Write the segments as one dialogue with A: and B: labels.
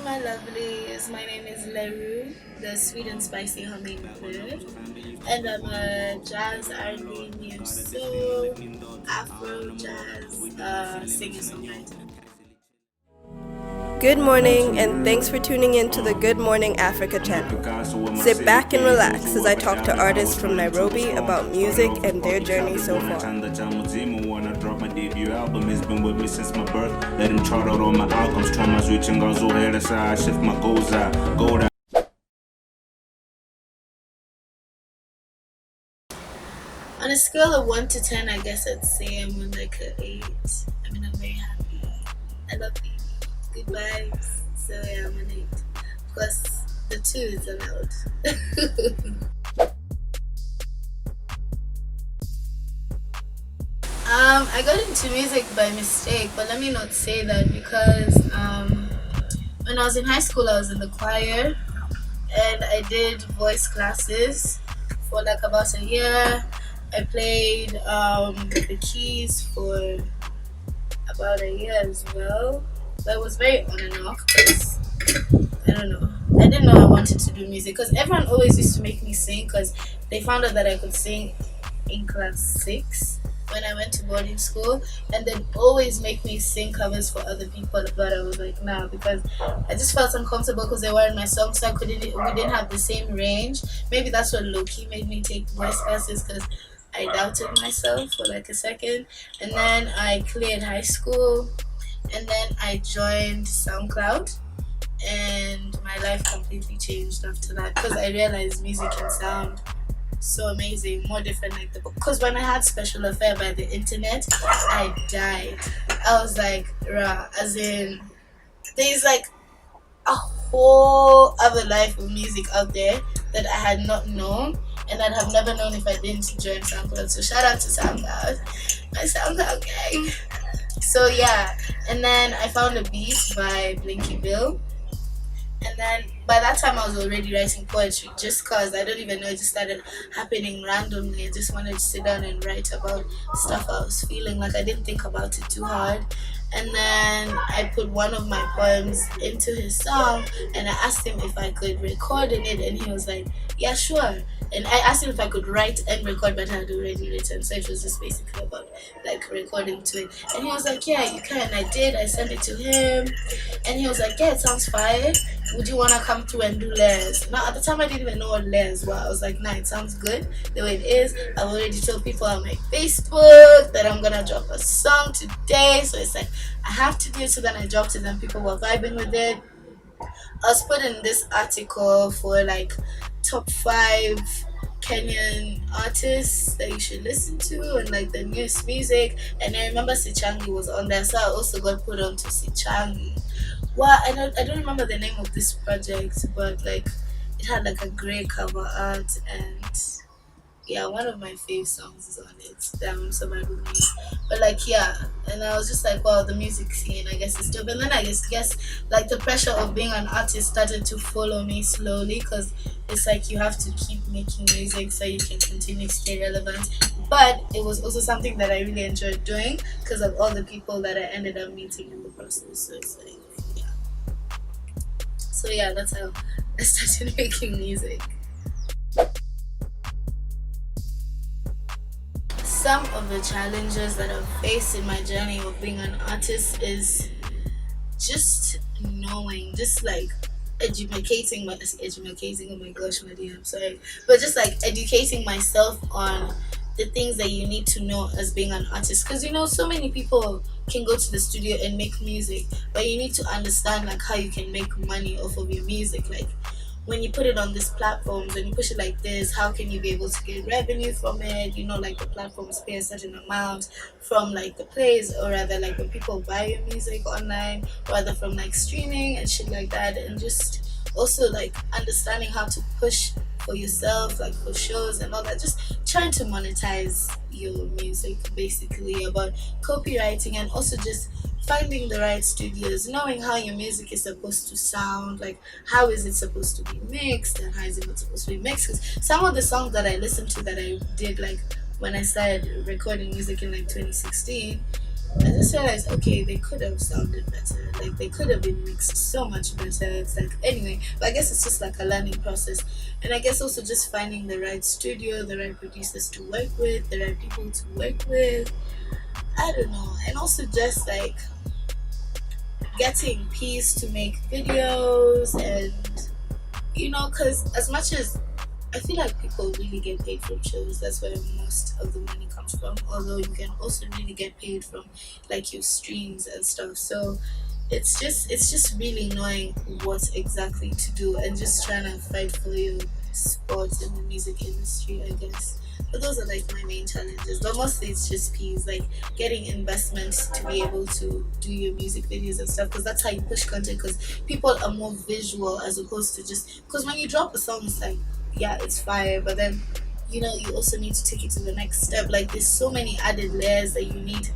A: my lovelies. My name is Leru, the sweet and spicy hummingbird, and I'm a jazz R&B neo soul Afro jazz singer songwriter.
B: Good morning, and thanks for tuning in to the Good Morning Africa channel. Sit back and relax as I talk to artists from Nairobi about music and their journey so far.
C: Drop my debut album, it's been with me since my birth. Let him chart out all my outcomes, turn my switch and goes over the side, shift my goals out, go down.
A: On a scale of 1 to 10, I guess I'd say I'm on like an 8. I mean, I'm very happy. I love you. Good vibes. So yeah, I'm an 8. Of course, the 2 is allowed. I got into music by mistake, but let me not say that because when I was in high school, I was in the choir and I did voice classes for like about a year. I played the keys for about a year as well, but it was very on and off because I don't know. I didn't know I wanted to do music because everyone always used to make me sing because they found out that I could sing in class 6 when I went to boarding school, and they'd always make me sing covers for other people, but I was like, nah, because I just felt uncomfortable because they weren't my songs, so we didn't have the same range. Maybe that's what low-key made me take voice classes, because I doubted myself for like a second. And then I cleared high school, and then I joined SoundCloud, and my life completely changed after that because I realized music can sound so amazing, more different like the book. Because when I had Special Affair by the internet, I died. I was like, rah, as in, there's like a whole other life of music out there that I had not known, and I'd have never known if I didn't join SoundCloud. So shout out to SoundCloud, my SoundCloud gang. So yeah, and then I found a beat by Blinky Bill. And then by that time I was already writing poetry just because I don't even know, it just started happening randomly. I just wanted to sit down and write about stuff I was feeling. Like I didn't think about it too hard. And then I put one of my poems into his song and I asked him if I could record in it, and he was like, yeah, sure. And I asked him if I could write and record, but I had already written, so it was just basically about like recording to it. And he was like, yeah, you can. I did. I sent it to him, and he was like, yeah, it sounds fire. Would you want to come through and do layers? Now, at the time, I didn't even know what layers were. I was like, nah, it sounds good the way it is. I've already told people on my Facebook that I'm going to drop a song today. So it's like, I have to do it. So then I dropped it and people were vibing with it. I was put in this article for like top 5 Kenyan artists that you should listen to and like the newest music. And I remember Sichangi was on there, so I also got put on to Sichangi. Well, I don't remember the name of this project, but like it had like a grey cover art, and yeah, one of my fave songs is on it. Damn, somebody with me. But like yeah, and I was just like, wow, the music scene, I guess it's dope. And then I guess like the pressure of being an artist started to follow me slowly, because it's like you have to keep making music so you can continue to stay relevant. But it was also something that I really enjoyed doing because of all the people that I ended up meeting in the process. So it's like yeah. So yeah, that's how I started making music. Some of the challenges that I've faced in my journey of being an artist is just knowing, just like educating, oh my gosh, my dear, I'm sorry, but just like educating myself on the things that you need to know as being an artist, because you know so many people can go to the studio and make music, but you need to understand like how you can make money off of your music. Like when you put it on these platforms and you push it like this, how can you be able to get revenue from it? You know, like the platforms pay a certain amount from like the plays, or rather like when people buy your music online, or rather from like streaming and shit like that. And just also like understanding how to push for yourself, like for shows and all that. Just trying to monetize your music, basically, about copywriting, and also just finding the right studios, knowing how your music is supposed to sound, like how is it supposed to be mixed and how is it not supposed to be mixed. Because some of the songs that I listened to that I did like when I started recording music in like 2016, I just realized, okay, they could have sounded better. Like they could have been mixed so much better. It's like anyway, but I guess it's just like a learning process, and I guess also just finding the right studio, the right producers to work with, the right people to work with. I don't know, and also just like getting peace to make videos, and because as much as I feel like people really get paid from shows. That's where most of the money comes from. Although you can also really get paid from like your streams and stuff. So it's just really knowing what exactly to do and just trying to fight for your spot in the music industry, I guess. But those are like my main challenges. But mostly it's just peas, like getting investments to be able to do your music videos and stuff. Because that's how you push content. Because people are more visual as opposed to just. Because when you drop a song, it's like, yeah, it's fire. But then, you also need to take it to the next step. Like there's so many added layers that you need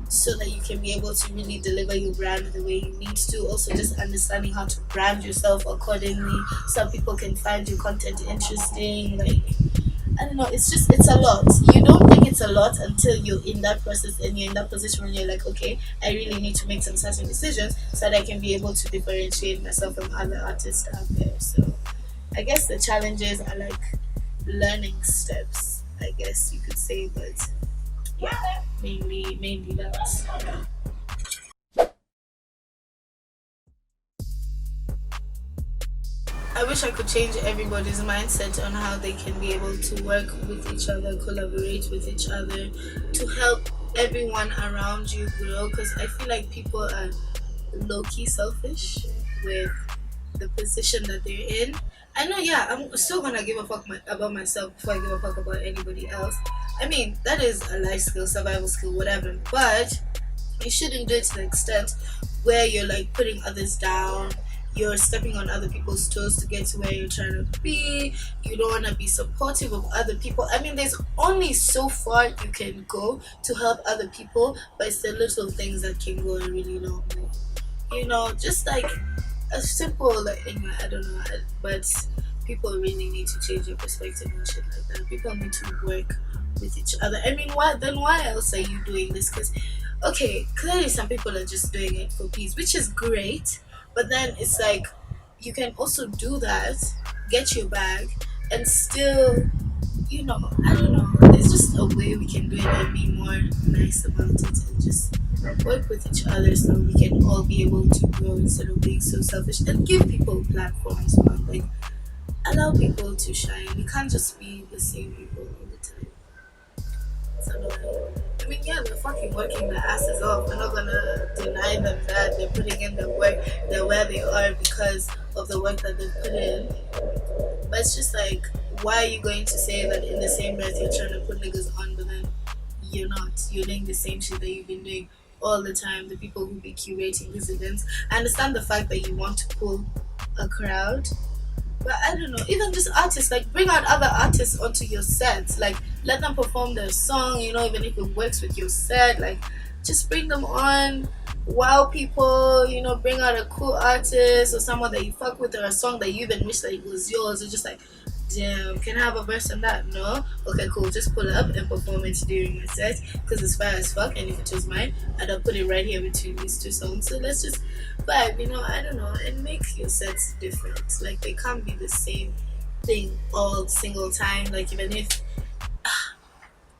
A: so that you can be able to really deliver your brand the way you need to. Also, just understanding how to brand yourself accordingly. Some people can find your content interesting. Like, I don't know, it's a lot. You don't think it's a lot until you're in that process and you're in that position when you're like, okay, I really need to make some certain decisions so that I can be able to differentiate myself from other artists out there. So, I guess the challenges are like learning steps, I guess you could say, but yeah, mainly that. I wish I could change everybody's mindset on how they can be able to work with each other, collaborate with each other, to help everyone around you grow. Because I feel like people are low key selfish with the position that they're in. I know, yeah, I'm still gonna give a fuck about myself before I give a fuck about anybody else. I mean, that is a life skill, survival skill, whatever. But you shouldn't do it to the extent where you're like putting others down, you're stepping on other people's toes to get to where you're trying to be. You don't want to be supportive of other people. I mean, there's only so far you can go to help other people, but it's the little things that can go a really long way. Just like a simple, like, I don't know, but people really need to change their perspective and shit like that. People need to work with each other. I mean, why else are you doing this? Because, okay, clearly some people are just doing it for peace, which is great, but then it's like you can also do that, get your bag, and still, I don't know. There's just a way we can do it and be more nice about it and just work with each other so we can all be able to grow instead of being so selfish and give people platforms, man. Like, allow people to shine. You can't just be the same people all the time. It's annoying. I mean, yeah, they're fucking working their asses off. We're not gonna deny them that they're putting in the work. They're where they are because of the work that they've put in. But it's just like, why are you going to say that in the same breath you're trying to put niggas on, but then you're not? You're doing the same shit that you've been doing all the time. The people who be curating these events. I understand the fact that you want to pull a crowd, but I don't know, even just artists, like bring out other artists onto your set, like let them perform their song, even if it works with your set, like just bring them on, wow people, bring out a cool artist or someone that you fuck with or a song that you even wish that it was yours, or just like, damn, can I have a verse on that? No? Okay, cool, just pull it up and perform it during my set because it's fire as fuck, and if it was mine, I'd put it right here between these two songs. So let's just vibe, I don't know, and make your sets different. Like, they can't be the same thing all single time. Like, even if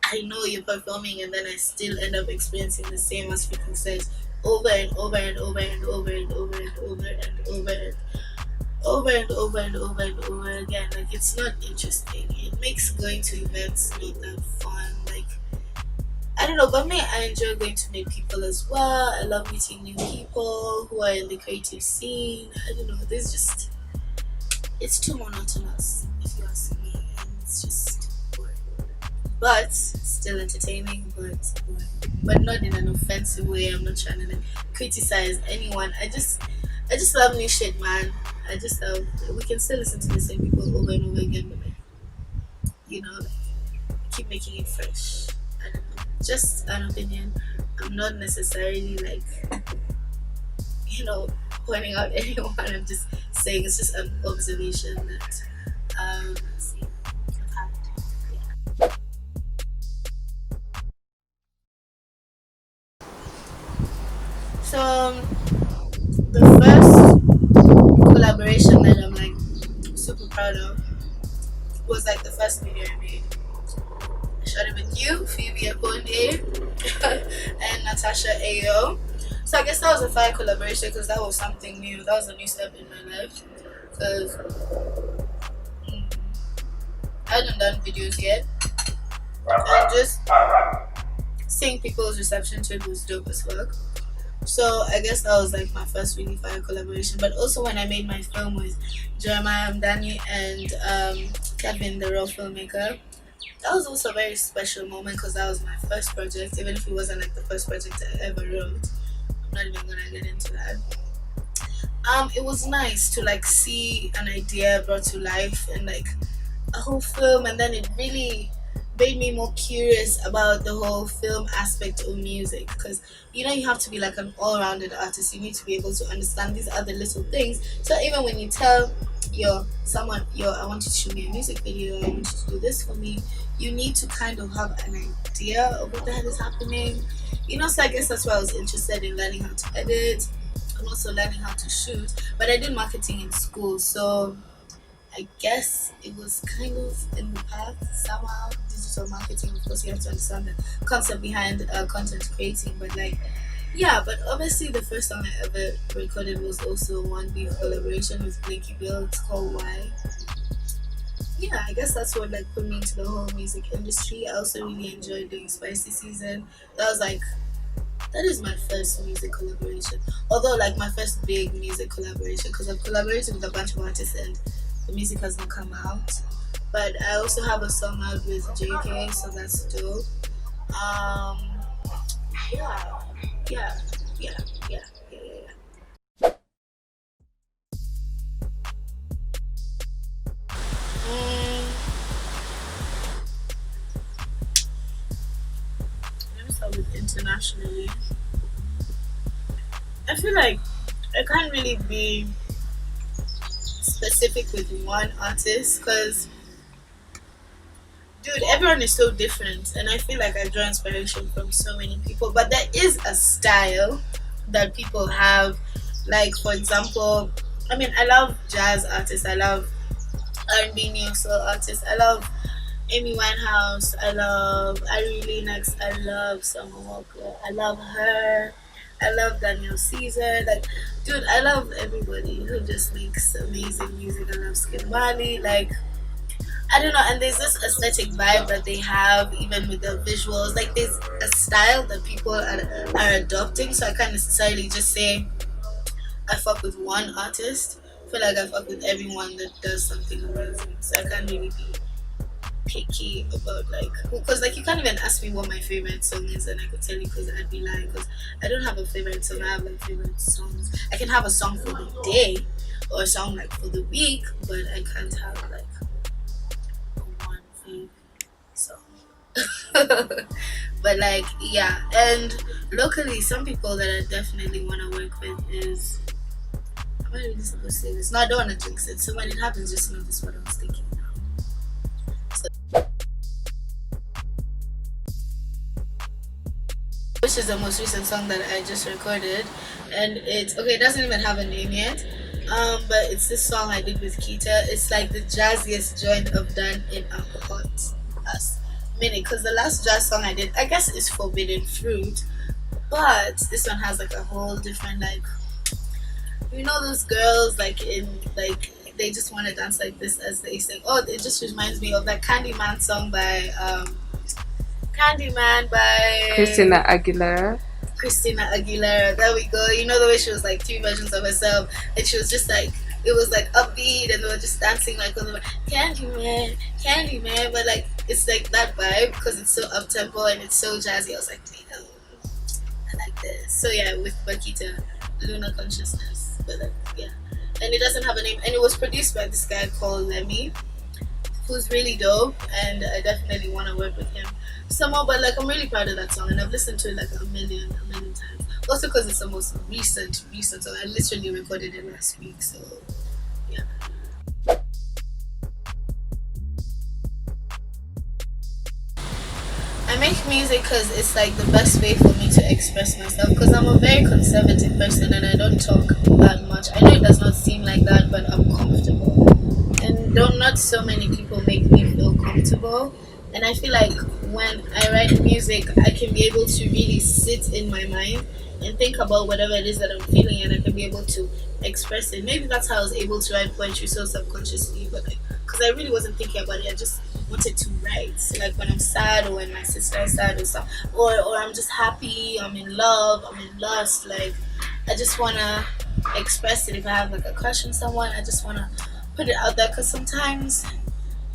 A: I know you're performing and then I still end up experiencing the same as freaking sets over and over and over and over and over and over and over and over and over and over and over again. Like, it's not interesting. It makes going to events not that fun. Like, I don't know, but me, I enjoy going to meet people as well. I love meeting new people who are in the creative scene. I don't know, it's too monotonous, if you ask me, and it's just boring. But still entertaining, but boring. But not in an offensive way. I'm not trying to like criticize anyone. I just love new shit, man. I just love, we can still listen to the same people over and over again, but like, keep making it fresh. I don't know. Just an opinion. I'm not necessarily like, pointing out anyone. I'm just saying it's just an observation that let's see, I've had. Yeah. was like the first video I made. I shot it with you, Phoebe APONDIII, and Natasha Ayo. So I guess that was a fire collaboration because that was something new. That was a new step in my life. Because I hadn't done videos yet. And just seeing people's reception to it was dope as fuck. So I guess that was like my first really fire collaboration. But also when I made my film with Jeremiah Mdani and Kevin, the real filmmaker, that was also a very special moment because that was my first project, even if it wasn't like the first project I ever wrote. I'm not even gonna get into that. It was nice to like see an idea brought to life and like a whole film, and then it really made me more curious about the whole film aspect of music, because you have to be like an all-rounded artist. You need to be able to understand these other little things, so even when you tell someone I want you to shoot me a music video, I want you to do this for me, you need to kind of have an idea of what the hell is happening, so I guess that's why I was interested in learning how to edit and also learning how to shoot. But I did marketing in school, so I guess it was kind of in the path somehow. Digital marketing, of course, you have to understand the concept behind content creating. But but obviously the first song I ever recorded was also one big collaboration with Blinky Bill. It's called Why. Yeah, I guess that's what like put me into the whole music industry. I also really enjoyed doing Spicy Season. That is my first music collaboration. Although like my first big music collaboration, because I've collaborated with a bunch of artists and the music has not come out. But I also have a song out with JK, so that's dope. Yeah. Let me start with internationally. I feel like I can't really be specific with one artist because dude, everyone is so different, and I feel like I draw inspiration from so many people. But there is a style that people have, like for example, I love jazz artists, I love R&B neo soul artists, I love Amy Winehouse, I love Ari Lennox, I love Summer Walker, I love her, I love Daniel Caesar. Like, dude, I love everybody who just makes amazing music. I love Skin Valley. Like, I don't know. And there's this aesthetic vibe that they have, even with the visuals. Like, there's a style that people are adopting. So I can't necessarily just say I fuck with one artist. I feel like I fuck with everyone that does something amazing. So I can't really be picky about because you can't even ask me what my favorite song is and I could tell you because I'd be lying, because I don't have a favorite song. I have like favorite songs. I can have a song for the day or a song like for the week, but I can't have like one favorite song. But and locally some people that I definitely want to work with is, am I really supposed to say this? No, I don't want to jinx it, so when it happens just know this is what I was thinking. Which is the most recent song that I just recorded, and it doesn't even have a name yet, but it's this song I did with Kita. It's like the jazziest joint I've done in a hot ass minute, because the last jazz song I did, I guess, is Forbidden Fruit, but this one has like a whole different those girls they just want to dance like this as they sing. Oh, it just reminds me of that Candyman song by
D: Christina Aguilera.
A: There we go. You know the way she was like two versions of herself, and she was just like, it was like upbeat, and they were just dancing like on the Candyman, but like it's like that vibe because it's so up tempo and it's so jazzy. I was like, damn, I like this. So yeah, with Bakita, Lunar Consciousness, but and it doesn't have a name, and it was produced by this guy called Lemmy, who's really dope, and I definitely want to work with him some more. But I'm really proud of that song, and I've listened to it like a million times. Also because it's the most recent song. I literally recorded it last week, so yeah. I make music because it's like the best way for me to express myself, because I'm a very conservative person and I don't talk that much. I know it does not seem like that, but I'm comfortable, and not so many people make me people. And I feel like when I write music, I can be able to really sit in my mind and think about whatever it is that I'm feeling, and I can be able to express it. Maybe that's how I was able to write poetry so subconsciously, but because I really wasn't thinking about it, I just wanted to write. Like when I'm sad, or when my sister is sad, or something, or I'm just happy, I'm in love, I'm in lust. Like I just wanna express it. If I have like a crush on someone, I just wanna put it out there, because sometimes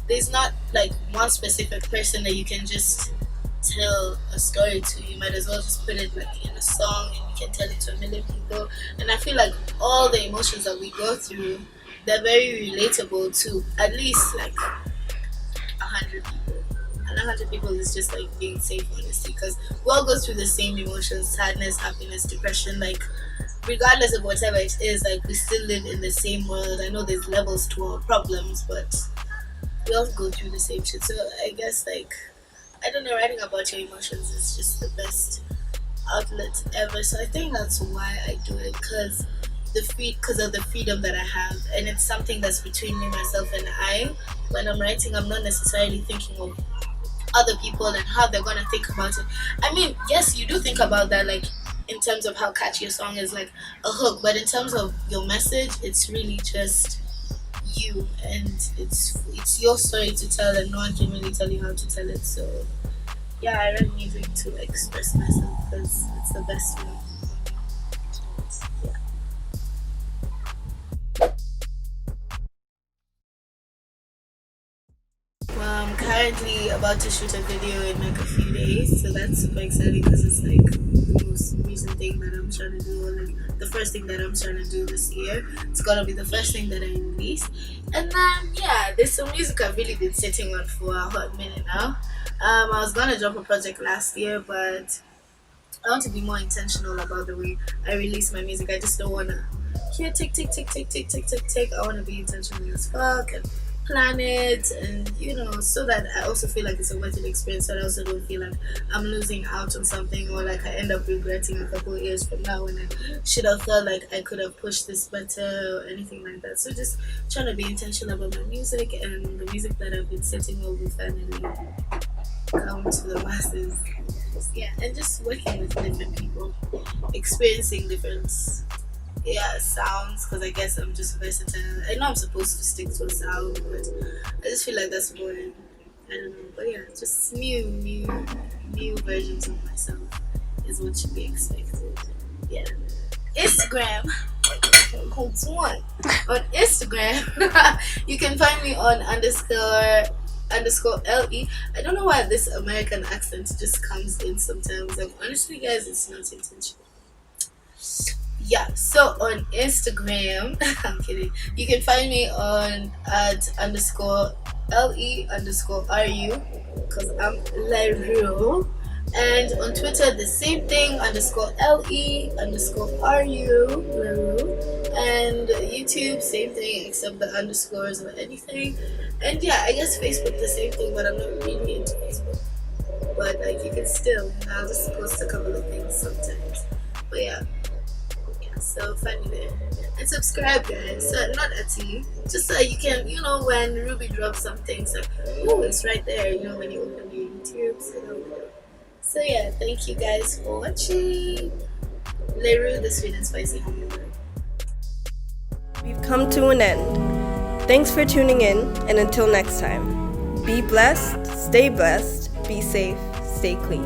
A: there's not like one specific person that you can just tell a story to. You might as well just put it like in a song, and you can tell it to a million people. And I feel like all the emotions that we go through, they're very relatable to at least like 100 people. And 100 people is just like being safe, honestly, because we all go through the same emotions: sadness, happiness, depression. Like regardless of whatever it is, like we still live in the same world. I know there's levels to our problems, but we all go through the same shit. So I guess like, I don't know, writing about your emotions is just the best outlet ever. So I think that's why I do it, because because of the freedom that I have, and it's something that's between me, myself, and I. When I'm writing, I'm not necessarily thinking of other people and how they're gonna think about it. I mean, yes, you do think about that, like in terms of how catchy a song is, like a hook, but in terms of your message, it's really just you, and it's your story to tell, and no one can really tell you how to tell it. So yeah, I write music to express myself because it's the best way. Yeah. Well, I'm currently about to shoot a video in like a few days, so that's super exciting because it's like the most recent thing that I'm trying to do, or like the first thing that I'm trying to do this year. It's gonna be the first thing that I release. And then yeah, there's some music I've really been sitting on for a hot minute now. I was gonna drop a project last year, but I want to be more intentional about the way I release my music. I just don't wanna hear tick tick tick tick tick tick tick tick. I wanna be intentional as fuck and plan it, and so that I also feel like it's a worth it experience, so I also don't feel like I'm losing out on something, or like I end up regretting a couple of years from now when I should have felt like I could have pushed this better or anything like that. So just trying to be intentional about my music, and the music that I've been setting will be finally come to the masses. Yeah, and just working with different people, experiencing different sounds, because I guess I'm just versatile. I know I'm supposed to stick to a sound, but I just feel like that's boring. I don't know, but yeah, just new versions of myself is what should be expected. Yeah. Instagram. On Instagram, you can find me on _le. I don't know why this American accent just comes in sometimes. Like honestly, guys, it's not intentional. Yeah, so on Instagram, I'm kidding. You can find me on at _le_ru, because I'm Leru. And on Twitter, the same thing, _le_ru, Leru. And YouTube, same thing, except the underscores or anything. And yeah, I guess Facebook, the same thing, but I'm not really into Facebook. But like, you can still, I'll just post a couple of things sometimes. But yeah. So find me there and subscribe, guys. So not a T, just so you can, when Ruby drops something, it's like, oh, it's right there. When you open your YouTube. So yeah, thank you guys for watching. Leru, the sweet and spicy hummingbird.
B: We've come to an end. Thanks for tuning in, and until next time, be blessed, be safe, stay clean.